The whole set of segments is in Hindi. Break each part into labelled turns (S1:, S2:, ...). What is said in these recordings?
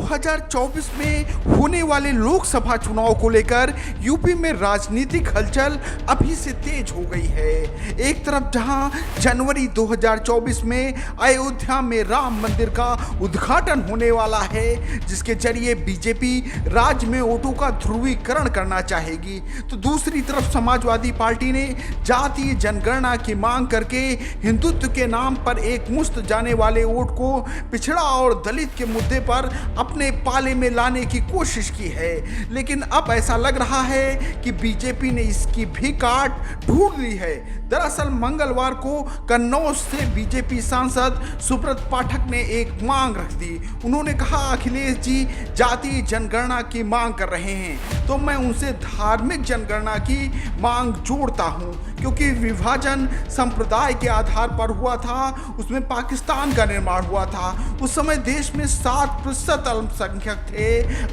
S1: 2024 में होने वाले लोकसभा चुनाव को लेकर यूपी में राजनीतिक हलचल अभी से तेज हो गई है। एक तरफ जहां जनवरी 2024 में अयोध्या में राम मंदिर का उद्घाटन होने वाला है, जिसके जरिए बीजेपी राज्य में वोटों का ध्रुवीकरण करना चाहेगी, तो दूसरी तरफ समाजवादी पार्टी ने जातीय जनगणना की मांग करके हिंदुत्व के नाम पर एक मुश्त जाने वाले वोट को पिछड़ा और दलित के मुद्दे पर अपने पाले में लाने की कोशिश की है। लेकिन अब ऐसा लग रहा है कि बीजेपी ने इसकी भी काट ढूंढ ली है। दरअसल मंगलवार को कन्नौज से बीजेपी सांसद सुब्रत पाठक ने एक मांग रख दी। उन्होंने कहा, अखिलेश जी जातीय जनगणना की मांग कर रहे हैं तो मैं उनसे धार्मिक जनगणना की मांग जोड़ता हूं, क्योंकि विभाजन संप्रदाय के आधार पर हुआ था, उसमें पाकिस्तान का निर्माण हुआ था। उस समय देश में 7% अल्पसंख्यक थे,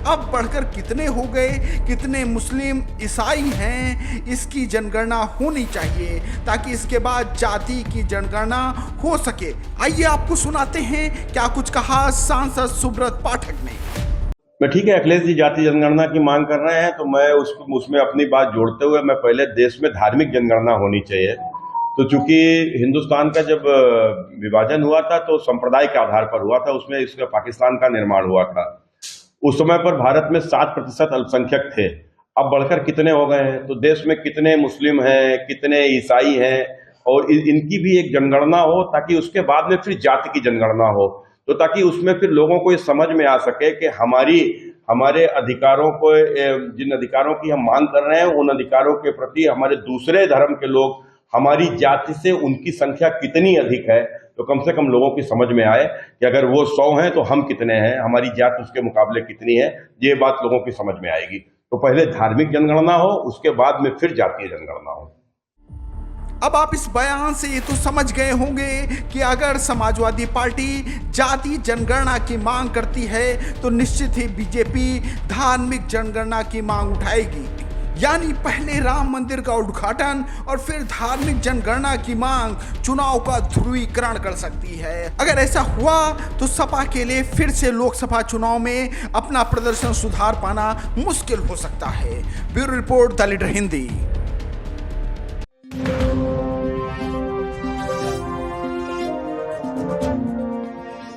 S1: अब बढ़कर कितने हो गए, कितने मुस्लिम ईसाई हैं, इसकी जनगणना होनी चाहिए ताकि इसके बाद जाति की जनगणना हो सके। आइए आपको सुनाते हैं क्या कुछ कहा सांसद सुब्रत पाठक ने।
S2: मैं ठीक है, अखिलेश जी जाति जनगणना की मांग कर रहे हैं तो मैं उसमें अपनी बात जोड़ते हुए मैं पहले देश में धार्मिक जनगणना होनी चाहिए। तो चूंकि हिंदुस्तान का जब विभाजन हुआ था तो संप्रदाय के आधार पर हुआ था, उसमें इसका पाकिस्तान का निर्माण हुआ था। उस समय पर भारत में 7% अल्पसंख्यक थे, अब बढ़कर कितने हो गए हैं, तो देश में कितने मुस्लिम हैं, कितने ईसाई हैं, और इनकी भी एक जनगणना हो ताकि उसके बाद में फिर जाति की जनगणना हो, तो ताकि उसमें फिर लोगों को ये समझ में आ सके कि हमारे अधिकारों को, जिन अधिकारों की हम मांग कर रहे हैं उन अधिकारों के प्रति हमारे दूसरे धर्म के लोग हमारी जाति से उनकी संख्या कितनी अधिक है, तो कम से कम लोगों की समझ में आए कि अगर वो 100 हैं तो हम कितने हैं, हमारी जाति उसके मुकाबले कितनी है, ये बात लोगों की समझ में आएगी। तो पहले धार्मिक जनगणना हो, उसके बाद में फिर जातीय जनगणना हो।
S1: अब आप इस बयान से ये तो समझ गए होंगे कि अगर समाजवादी पार्टी जाति जनगणना की मांग करती है तो निश्चित ही बीजेपी धार्मिक जनगणना की मांग उठाएगी, यानी पहले राम मंदिर का उद्घाटन और फिर धार्मिक जनगणना की मांग चुनाव का ध्रुवीकरण कर सकती है। अगर ऐसा हुआ तो सपा के लिए फिर से लोकसभा चुनाव में अपना प्रदर्शन सुधार पाना मुश्किल हो सकता है। Bureau report, the leader Hindi.